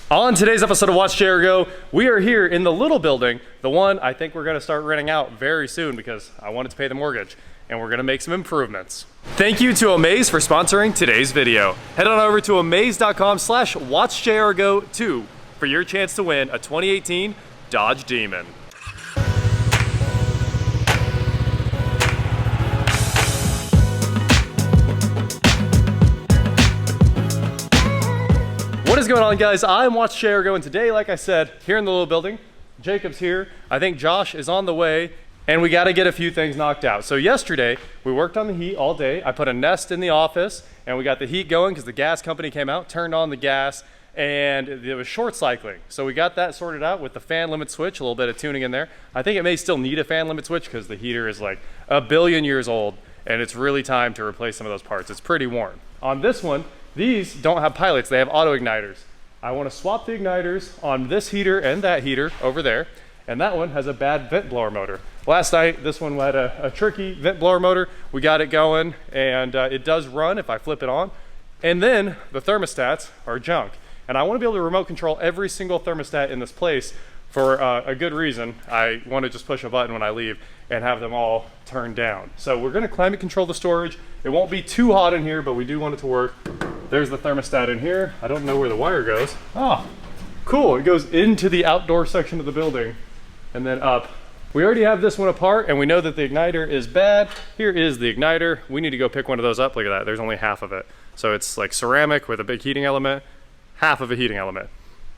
On today's episode of WatchJRGo, we are here in the little building, the one I think we're gonna start renting out very soon because I wanted to pay the mortgage, and we're gonna make some improvements. Thank you to Omaze for sponsoring today's video. Head on over to omaze.com/WatchJRGo2 for your chance to win a 2018 Dodge Demon. What is going on, guys? I'm WatchJRGo, and today, like I said, here in the little building, Jacob's here. I think Josh is on the way, and we got to get a few things knocked out. So yesterday, we worked on the heat all day. I put a Nest in the office, and we got the heat going because the gas company came out, turned on the gas, and it was short cycling. So we got that sorted out with the fan limit switch, a little bit of tuning in there. I think it may still need a fan limit switch because the heater is like 1 billion years old, and it's really time to replace some of those parts. It's pretty worn. On this one, these don't have pilots, they have auto igniters. I want to swap the igniters on this heater and that heater over there, and that one has a bad vent blower motor. Last night, this one had a tricky vent blower motor. We got it going, and it does run if I flip it on. And then the thermostats are junk. And I want to be able to remote control every single thermostat in this place for a good reason. I want to just push a button when I leave and have them all turned down. So we're going to climate control the storage. It won't be too hot in here, but we do want it to work. There's the thermostat in here. I don't know where the wire goes. Oh, cool. It goes into the outdoor section of the building and then up. We already have this one apart, and we know that the igniter is bad. Here is the igniter. We need to go pick one of those up. Look at that. There's only half of it. So it's like ceramic with a big heating element, half of a heating element.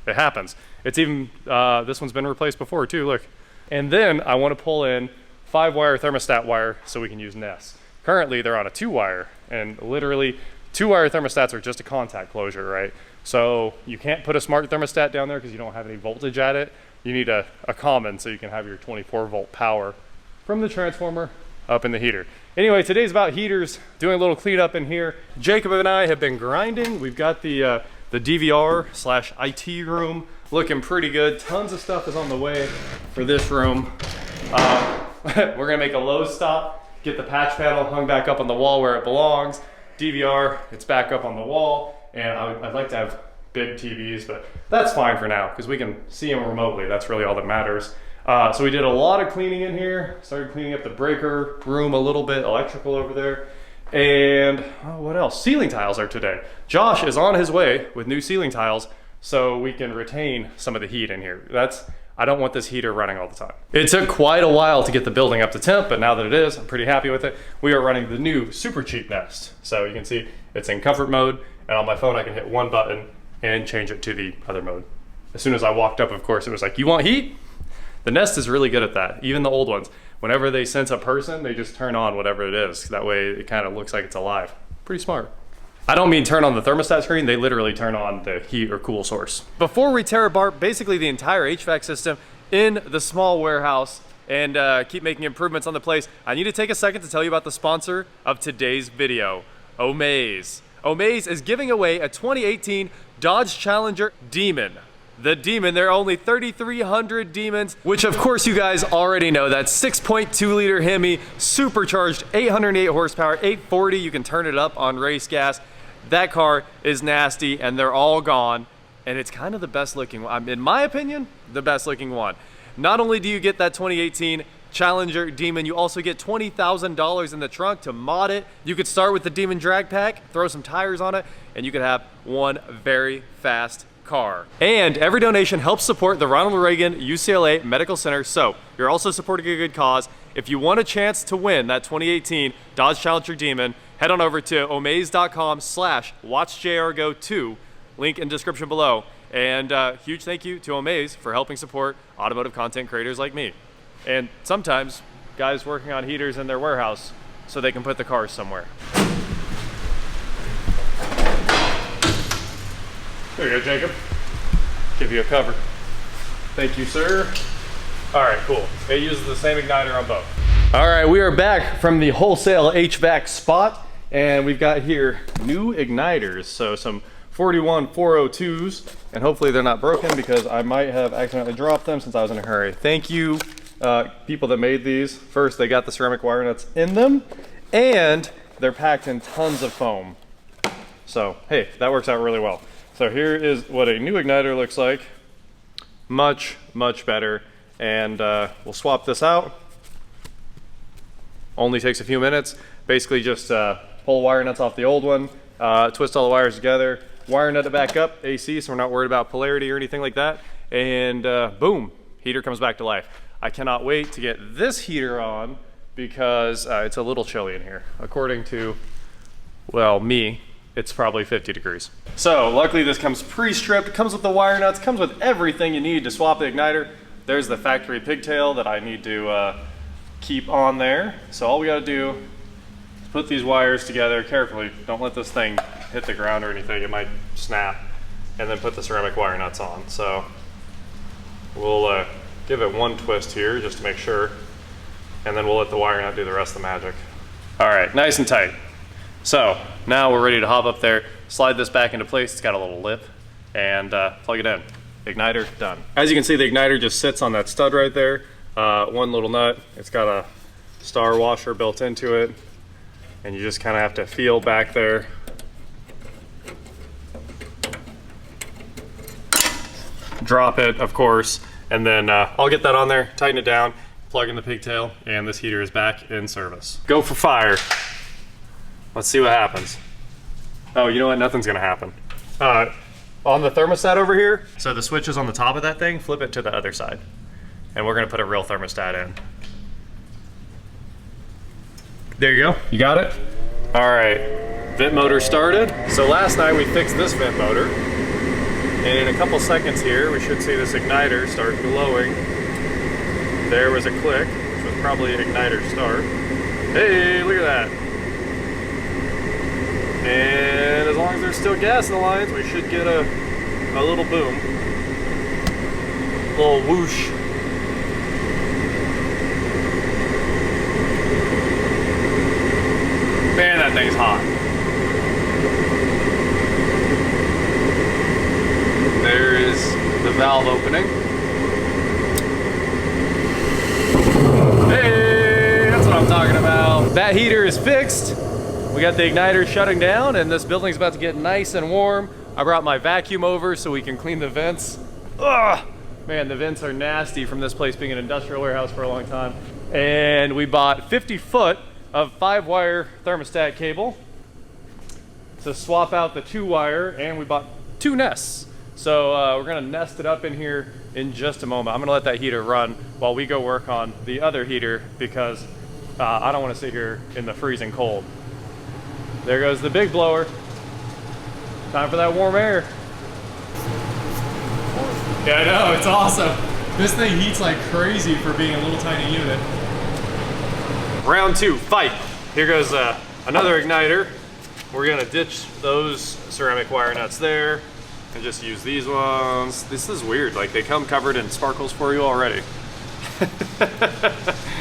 It happens. It's even, this one's been replaced before too, look. And then I want to pull in 5-wire thermostat wire so we can use Nest. Currently, they're on a 2-wire, and literally 2-wire thermostats are just a contact closure, right? So you can't put a smart thermostat down there because you don't have any voltage at it. You need a common so you can have your 24-volt power from the transformer up in the heater. Anyway, today's about heaters, doing a little cleanup in here. Jacob and I have been grinding. We've got the DVR/IT room looking pretty good. Tons of stuff is on the way for this room. We're gonna make a low stop, get the patch panel hung back up on the wall where it belongs. DVR, it's back up on the wall, and I'd like to have big TVs, but that's fine for now because we can see them remotely. That's really all that matters. So we did a lot of cleaning in here, started cleaning up the breaker room a little bit, electrical over there. And what else? Ceiling tiles are today. Josh is on his way with new ceiling tiles so we can retain some of the heat in here. I don't want this heater running all the time. It took quite a while to get the building up to temp, but now that it is, I'm pretty happy with it. We are running the new super cheap Nest. So you can see it's in comfort mode, and on my phone I can hit one button and change it to the other mode. As soon as I walked up, of course, it was like, you want heat? The Nest is really good at that, even the old ones. Whenever they sense a person, they just turn on whatever it is. That way it kind of looks like it's alive. Pretty smart. I don't mean turn on the thermostat screen, they literally turn on the heat or cool source. Before we tear apart basically the entire HVAC system in the small warehouse and keep making improvements on the place, I need to take a second to tell you about the sponsor of today's video, Omaze. Omaze is giving away a 2018 Dodge Challenger Demon. The Demon, there are only 3,300 Demons, which of course you guys already know. That's 6.2 liter Hemi, supercharged, 808 horsepower, 840. You can turn it up on race gas. That car is nasty, and they're all gone. And it's kind of the best looking one. In my opinion, the best looking one. Not only do you get that 2018 Challenger Demon, you also get $20,000 in the trunk to mod it. You could start with the Demon Drag Pack, throw some tires on it, and you could have one very fast car. And every donation helps support the Ronald Reagan UCLA Medical Center, so you're also supporting a good cause. If you want a chance to win that 2018 Dodge Challenger Demon, head on over to omaze.com/WatchJRGo2, link in description below. And huge thank you to Omaze for helping support automotive content creators like me. And sometimes guys working on heaters in their warehouse so they can put the cars somewhere. There you go, Jacob. Give you a cover. Thank you, sir. All right, cool. It uses the same igniter on both. All right, we are back from the wholesale HVAC spot, and we've got here new igniters. So some 41402s, and hopefully they're not broken because I might have accidentally dropped them since I was in a hurry. Thank you, people that made these. First, they got the ceramic wire nuts in them, and they're packed in tons of foam. So, hey, that works out really well. So here is what a new igniter looks like. Much, much better. And we'll swap this out. Only takes a few minutes. Basically just pull wire nuts off the old one, twist all the wires together, wire nut it back up, AC, so we're not worried about polarity or anything like that. And boom, heater comes back to life. I cannot wait to get this heater on because it's a little chilly in here. According to, well, me, it's probably 50 degrees. So luckily this comes pre-stripped, comes with the wire nuts, comes with everything you need to swap the igniter. There's the factory pigtail that I need to keep on there. So all we gotta do is put these wires together carefully. Don't let this thing hit the ground or anything, it might snap. And then put the ceramic wire nuts on. So we'll give it one twist here just to make sure. And then we'll let the wire nut do the rest of the magic. All right, nice and tight. So now we're ready to hop up there, slide this back into place. It's got a little lip, and plug it in. Igniter done. As you can see, the igniter just sits on that stud right there. One little nut. It's got a star washer built into it, and you just kind of have to feel back there. Drop it, of course, and then I'll get that on there, tighten it down, plug in the pigtail, and this heater is back in service. Go for fire. Let's see what happens. Oh, you know what? Nothing's gonna happen. On the thermostat over here, so the switch is on the top of that thing, flip it to the other side. And we're gonna put a real thermostat in. There you go, you got it? All right, vent motor started. So last night we fixed this vent motor. And in a couple seconds here, we should see this igniter start glowing. There was a click, which was probably igniter start. Hey, look at that. And as long as there's still gas in the lines, we should get a little boom. A little whoosh. Man, that thing's hot. There is the valve opening. Hey, that's what I'm talking about. That heater is fixed. We got the igniter shutting down, and this building's about to get nice and warm. I brought my vacuum over so we can clean the vents. Ugh! Man, the vents are nasty from this place being an industrial warehouse for a long time. And we bought 50 foot of 5-wire thermostat cable to swap out the 2-wire, and we bought 2 nests. So we're gonna nest it up in here in just a moment. I'm gonna let that heater run while we go work on the other heater because I don't wanna sit here in the freezing cold. There goes the big blower. Time for that warm air. Yeah, I know, it's awesome. This thing heats like crazy for being a little tiny unit. Round 2, fight. Here goes another igniter. We're gonna ditch those ceramic wire nuts there and just use these ones. This is weird, like they come covered in sparkles for you already.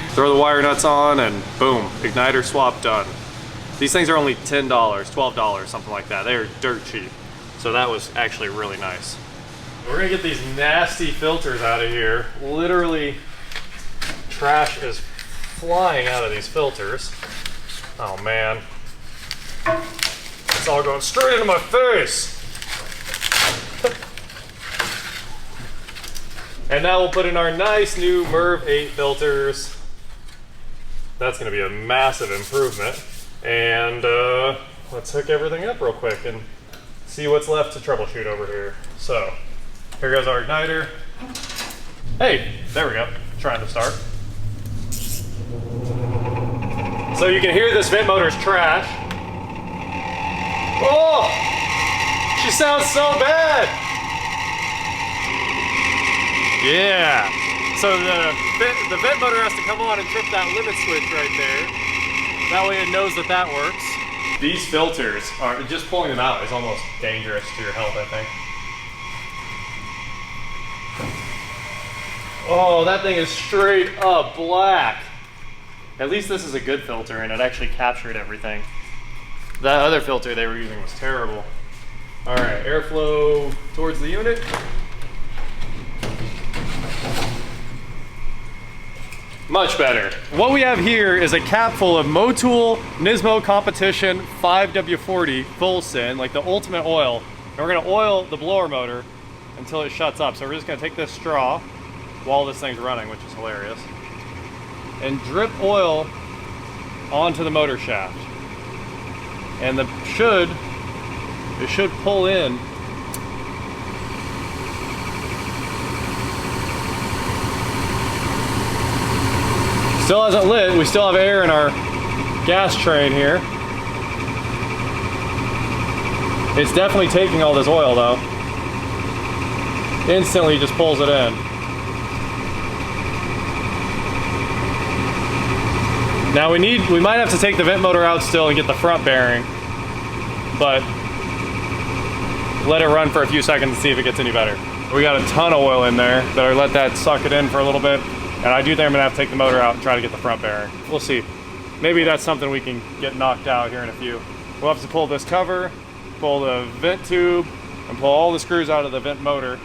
Throw the wire nuts on and boom, igniter swap done. These things are only $10, $12, something like that. They're dirt cheap. So that was actually really nice. We're gonna get these nasty filters out of here. Literally, trash is flying out of these filters. Oh man. It's all going straight into my face. And now we'll put in our nice new MERV 8 filters. That's gonna be a massive improvement. And let's hook everything up real quick and see what's left to troubleshoot over here. So, here goes our igniter. Hey, there we go, trying to start. So you can hear this vent motor's trash. Oh, she sounds so bad. Yeah, so the vent motor has to come on and trip that limit switch right there. That way it knows that that works. These filters are, just pulling them out is almost dangerous to your health, I think. Oh, that thing is straight up black. At least this is a good filter and it actually captured everything. That other filter they were using was terrible. All right, airflow towards the unit. Much better. What we have here is a cap full of Motul Nismo Competition 5W40 full sin, like the ultimate oil. And we're gonna oil the blower motor until it shuts up. So we're just gonna take this straw while this thing's running, which is hilarious, and drip oil onto the motor shaft. And it should pull in. Still hasn't lit. We still have air in our gas train here. It's definitely taking all this oil though. Instantly just pulls it in. Now we might have to take the vent motor out still and get the front bearing, but let it run for a few seconds and see if it gets any better. We got a ton of oil in there. Better let that suck it in for a little bit. And I do think I'm gonna have to take the motor out and try to get the front bearing. We'll see. Maybe that's something we can get knocked out here in a few. We'll have to pull this cover, pull the vent tube, and pull all the screws out of the vent motor,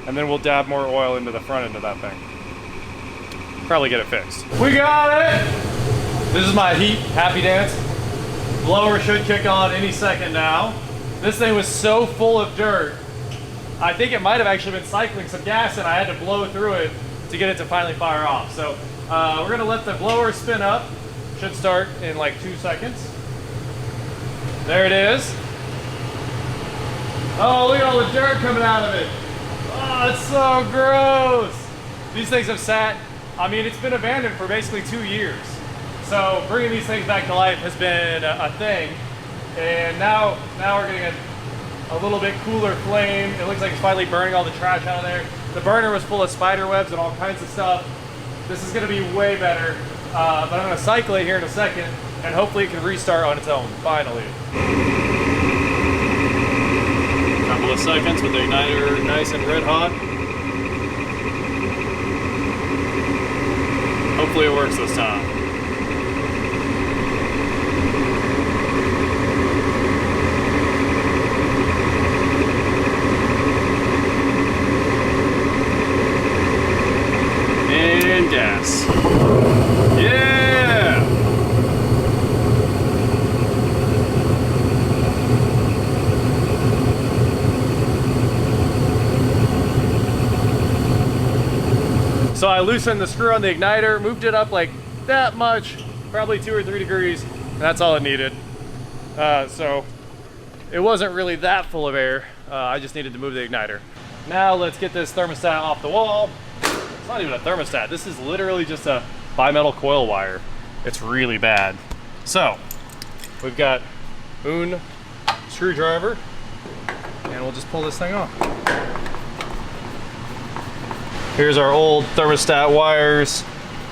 and then we'll dab more oil into the front end of that thing. Probably get it fixed. We got it! This is my heat happy dance. Blower should kick on any second now. This thing was so full of dirt, I think it might have actually been cycling some gas and I had to blow through it to get it to finally fire off. So we're gonna let the blower spin up. Should start in like 2 seconds. There it is. Oh, look at all the dirt coming out of it. Oh, it's so gross. These things have sat, I mean, it's been abandoned for basically 2 years. So bringing these things back to life has been a thing. And now we're getting a little bit cooler flame. It looks like it's finally burning all the trash out of there. The burner was full of spider webs and all kinds of stuff. This is gonna be way better. But I'm gonna cycle it here in a second and hopefully it can restart on its own, finally. Couple of seconds with the igniter nice and red hot. Hopefully it works this time. And gas. Yeah! So I loosened the screw on the igniter, moved it up like that much, probably 2 or 3 degrees, and that's all it needed. So it wasn't really that full of air. I just needed to move the igniter. Now let's get this thermostat off the wall. It's not even a thermostat. This is literally just a bimetal coil wire. It's really bad. So we've got Moon screwdriver and we'll just pull this thing off. Here's our old thermostat wires.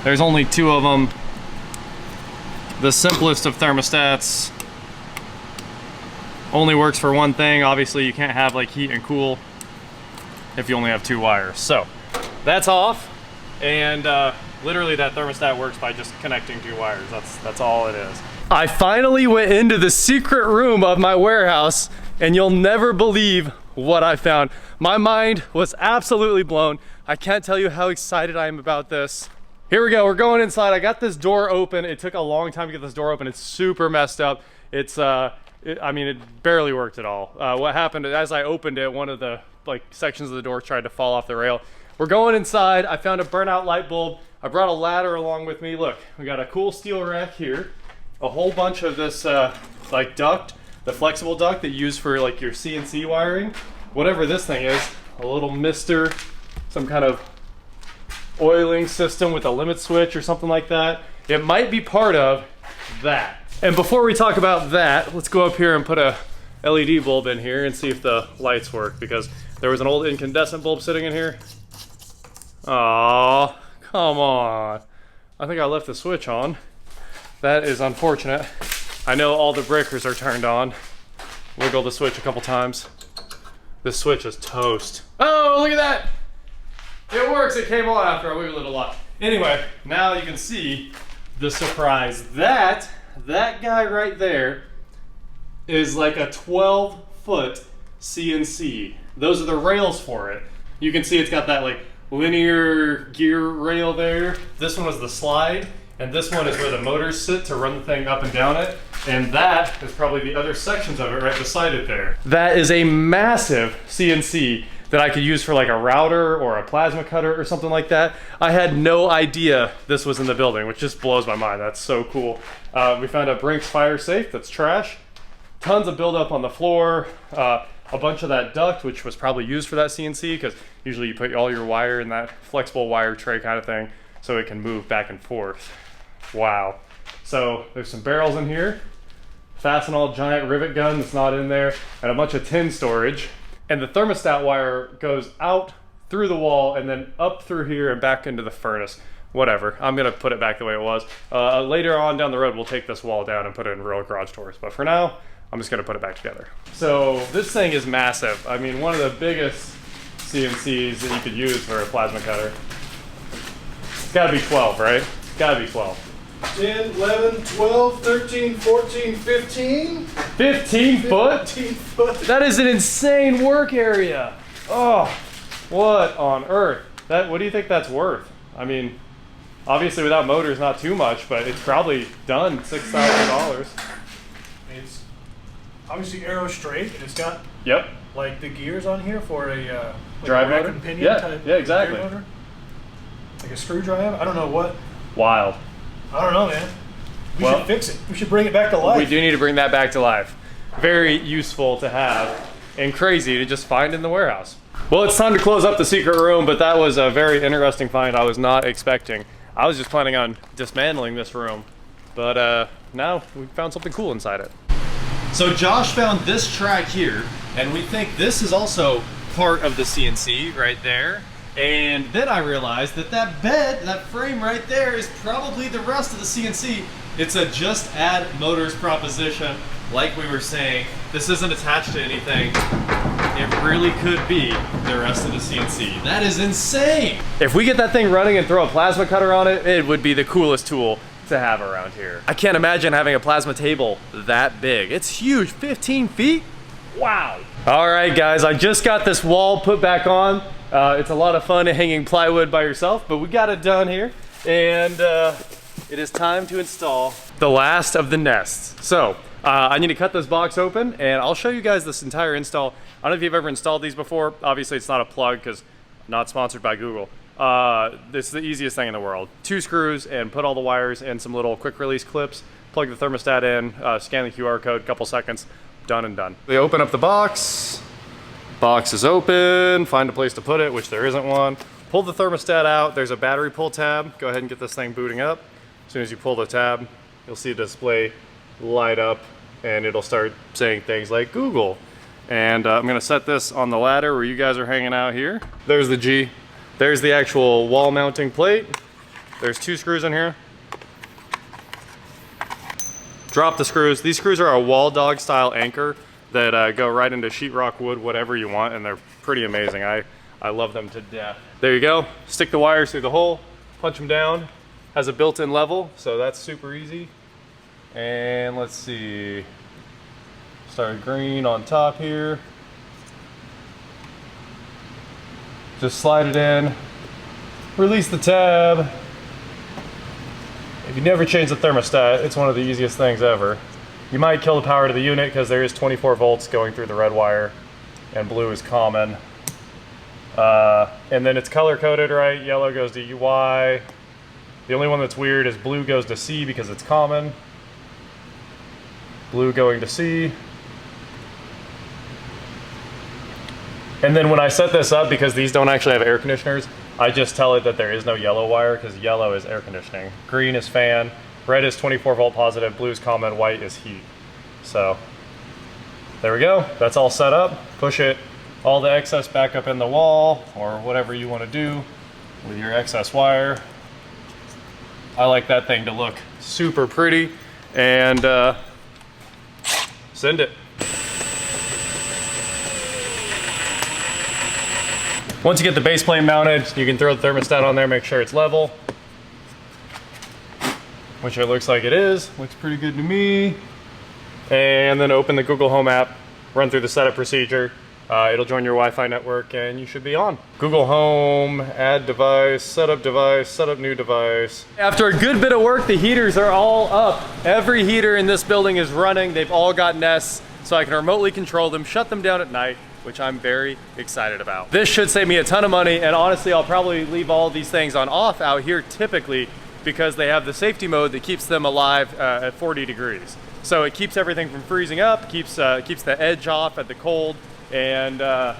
There's only 2 of them. The simplest of thermostats. Only works for one thing. Obviously you can't have like heat and cool if you only have 2 wires. So that's off, and literally that thermostat works by just connecting 2 wires. That's all it is. I finally went into the secret room of my warehouse, and you'll never believe what I found. My mind was absolutely blown. I can't tell you how excited I am about this. Here we go, we're going inside. I got this door open. It took a long time to get this door open. It's super messed up. It's, I mean, it barely worked at all. What happened as I opened it, one of the sections of the door tried to fall off the rail. We're going inside. I found a burnout light bulb. I brought a ladder along with me. Look, we got a cool steel rack here. A whole bunch of this like duct, the flexible duct that you use for like your CNC wiring. Whatever this thing is, a little mister, some kind of oiling system with a limit switch or something like that. It might be part of that. And before we talk about that, let's go up here and put a LED bulb in here and see if the lights work, because there was an old incandescent bulb sitting in here. Aw, come on. I think I left the switch on. That is unfortunate. I know all the breakers are turned on. Wiggle the switch a couple times. This switch is toast. Oh, look at that! It works, it came on after I wiggled it a lot. Anyway, now you can see the surprise. That guy right there is like a 12-foot CNC. Those are the rails for it. You can see it's got that like linear gear rail there. This one was the slide, and this one is where the motors sit to run the thing up and down it. And that is probably the other sections of it right beside it there. That is a massive CNC that I could use for like a router or a plasma cutter or something like that. I had no idea this was in the building, which just blows my mind. That's so cool. We found a Brinks fire safe that's trash. Tons of buildup on the floor. A bunch of that duct, which was probably used for that CNC, because usually you put all your wire in that flexible wire tray kind of thing so it can move back and forth. Wow. So there's some barrels in here, Fastenal giant rivet gun that's not in there, and a bunch of tin storage. And the thermostat wire goes out through the wall and then up through here and back into the furnace. Whatever, I'm gonna put it back the way it was. Later on down the road, we'll take this wall down and put it in real garage doors. But for now, I'm just gonna put it back together. So this thing is massive. I mean, one of the biggest CNCs that you could use for a plasma cutter. It's gotta be 12, right? It's gotta be 12. 10, 11, 12, 13, 14, 15. 15 foot? 15 foot. That is an insane work area. Oh, what on earth? What do you think that's worth? I mean, obviously without motors, not too much, but it's probably done $6,000. It's obviously arrow straight, and it's got like the gears on here for a like drive a rack motor? and pinion type Yeah, exactly. gear motor. Like a screwdriver. I don't know what. Wild. I don't know, man. We should fix it. We should bring it back to life. We do need to bring that back to life. Very useful to have and crazy to just find in the warehouse. Well, it's time to close up the secret room, but that was a very interesting find I was not expecting. I was just planning on dismantling this room, but now we found something cool inside it. So Josh found this track here, and we think this is also part of the CNC right there. And then I realized that that bed, that frame right there, is probably the rest of the CNC. It's a just add motors proposition. Like we were saying, this isn't attached to anything. It really could be the rest of the CNC. That is insane. If we get that thing running and throw a plasma cutter on it, it would be the coolest tool to have around here. I can't imagine having a plasma table that big. It's huge, 15 feet? Wow. All right, guys, I just got this wall put back on. It's a lot of fun hanging plywood by yourself, but we got it done here. And it is time to install the last of the nests. So I need to cut this box open and I'll show you guys this entire install. I don't know if you've ever installed these before. Obviously it's not a plug because not sponsored by Google. This is the easiest thing in the world. 2 screws and put all the wires and some little quick release clips. Plug the thermostat in, scan the QR code, couple seconds, done and done. They open up the box. Box is open, find a place to put it, which there isn't one. Pull the thermostat out, there's a battery pull tab. Go ahead and get this thing booting up. As soon as you pull the tab, you'll see the display light up and it'll start saying things like Google. And I'm gonna set this on the ladder where you guys are hanging out here. There's the G. There's the actual wall mounting plate. There's 2 screws in here. Drop the screws. These screws are a wall dog style anchor that go right into sheetrock, wood, whatever you want, and they're pretty amazing. I love them to death. There you go. Stick the wires through the hole, punch them down. Has a built-in level, so that's super easy. And let's see. Start green on top here. Just slide it in. Release the tab. If you never change the thermostat, it's one of the easiest things ever. You might kill the power to the unit because there is 24 volts going through the red wire and blue is common. And then it's color coded, right? Yellow goes to Y. The only one that's weird is blue goes to C because it's common. Blue going to C. And then when I set this up, because these don't actually have air conditioners, I just tell it that there is no yellow wire because yellow is air conditioning. Green is fan. Red is 24 volt positive, blue is common, white is heat. So there we go, that's all set up. Push it, all the excess back up in the wall or whatever you want to do with your excess wire. I like that thing to look super pretty and send it. Once you get the base plate mounted, you can throw the thermostat on there, make sure it's level. Which it looks like it is. Looks pretty good to me. And then open the Google Home app, run through the setup procedure, It'll join your Wi-Fi network and you should be on. Google Home, add device, set up new device. After a good bit of work, the heaters are all up. Every heater in this building is running. They've all got nests, so I can remotely control them, shut them down at night, which I'm very excited about. This should save me a ton of money, and honestly, I'll probably leave all these things on off out here typically because they have the safety mode that keeps them alive at 40 degrees. So it keeps everything from freezing up, keeps the edge off at the cold. And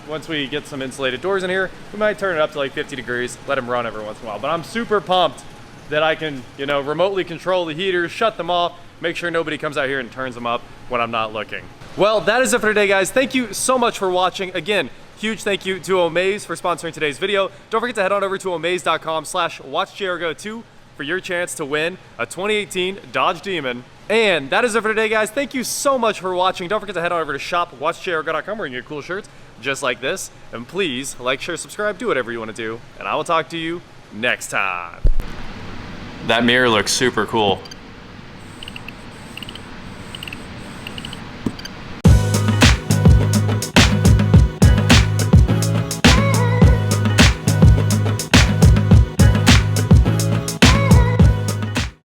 once we get some insulated doors in here, we might turn it up to like 50 degrees, let them run every once in a while. But I'm super pumped that I can, you know, remotely control the heaters, shut them off, make sure nobody comes out here and turns them up when I'm not looking. Well, that is it for today, guys. Thank you so much for watching. Again, huge thank you to Omaze for sponsoring today's video. Don't forget to head on over to omaze.com/WatchJRGo2 for your chance to win a 2018 Dodge Demon. And that is it for today, guys. Thank you so much for watching. Don't forget to head on over to shop.WatchJRGo.com where you can get cool shirts just like this. And please like, share, subscribe, do whatever you want to do. And I will talk to you next time. That mirror looks super cool.